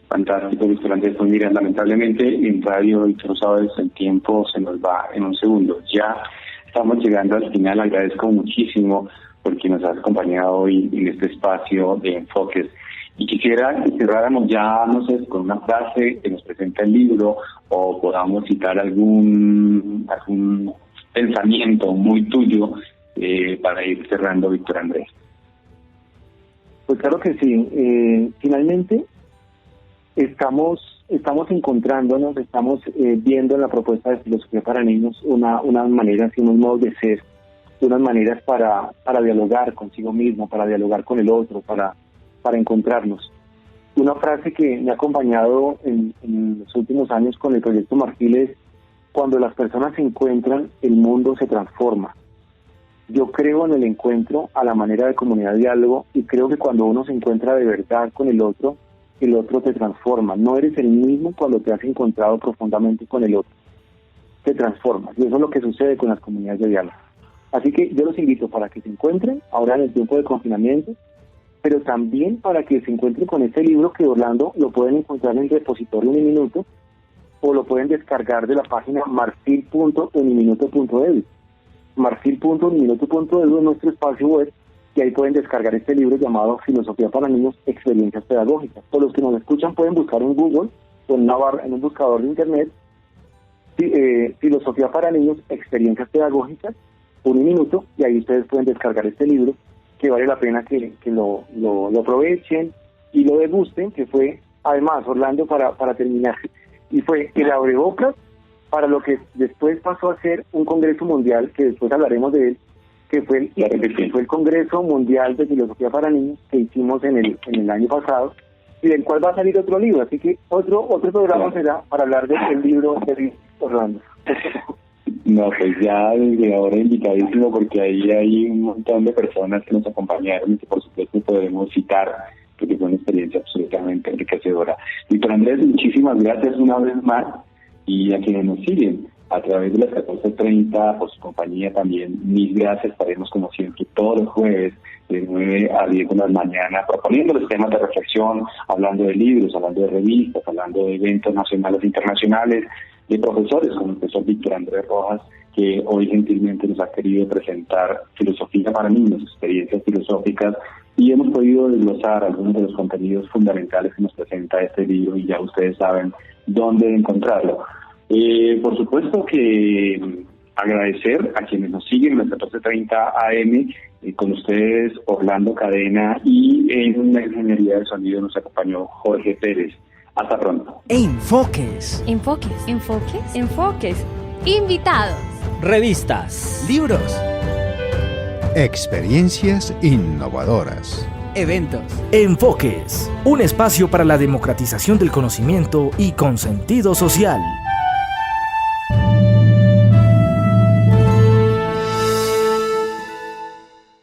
Fantástico, Víctor Andrés. Pues mira, lamentablemente en radio, y tú sabes, el tiempo se nos va en un segundo. Ya estamos llegando al final. Agradezco muchísimo porque nos has acompañado hoy en este espacio de enfoques. Y quisiera que cerráramos ya, no sé, con una frase que nos presenta el libro o podamos citar algún pensamiento muy tuyo para ir cerrando, Víctor Andrés. Pues claro que sí. Finalmente, estamos encontrándonos, estamos viendo en la propuesta de filosofía para niños unas maneras y unos modos de ser, unas maneras para dialogar consigo mismo, para dialogar con el otro, para encontrarnos. Una frase que me ha acompañado en los últimos años con el proyecto Marfil es: cuando las personas se encuentran, el mundo se transforma. Yo creo en el encuentro a la manera de comunidad de diálogo y creo que cuando uno se encuentra de verdad con el otro te transforma. No eres el mismo cuando te has encontrado profundamente con el otro. Te transformas. Y eso es lo que sucede con las comunidades de diálogo. Así que yo los invito para que se encuentren ahora en el tiempo de confinamiento, pero también para que se encuentren con este libro que, Orlando, lo pueden encontrar en el repositorio Uniminuto o lo pueden descargar de la página marfil.uniminuto.edu. marfil.uniminuto.edu es nuestro espacio web y ahí pueden descargar este libro llamado Filosofía para Niños, Experiencias Pedagógicas. Por los que nos escuchan pueden buscar en Google o en un buscador de internet Filosofía para Niños, Experiencias Pedagógicas, Uniminuto, y ahí ustedes pueden descargar este libro que vale la pena que lo aprovechen y lo degusten, que fue, además, Orlando, para terminar, y fue el abrebocas para lo que después pasó a ser un congreso mundial, que después hablaremos de él, que fue el Congreso Mundial de Filosofía para Niños que hicimos en el año pasado, y del cual va a salir otro libro, así que otro programa será para hablar del libro de Orlando. No, pues ya desde ahora invitadísimo, porque ahí hay un montón de personas que nos acompañaron y que por supuesto podemos citar, porque fue una experiencia absolutamente enriquecedora. Víctor Andrés, muchísimas gracias una vez más, y a quienes nos siguen a través de las 14:30, por su compañía también, mil gracias. Estaremos como siempre todos los jueves de 9 a 10 de la mañana proponiéndoles temas de reflexión, hablando de libros, hablando de revistas, hablando de eventos nacionales e internacionales, de profesores como el profesor Víctor Andrés Rojas, que hoy gentilmente nos ha querido presentar Filosofía para Niños, experiencias filosóficas y hemos podido desglosar algunos de los contenidos fundamentales que nos presenta este libro y ya ustedes saben dónde encontrarlo. Por supuesto que agradecer a quienes nos siguen en las 14:30 AM, con ustedes Orlando Cadena, y en la ingeniería de sonido nos acompañó Jorge Pérez. Hasta pronto. Enfoques. Enfoques. Enfoques. Enfoques. Invitados. Revistas. Libros. Experiencias innovadoras. Eventos. Enfoques, un espacio para la democratización del conocimiento y con sentido social.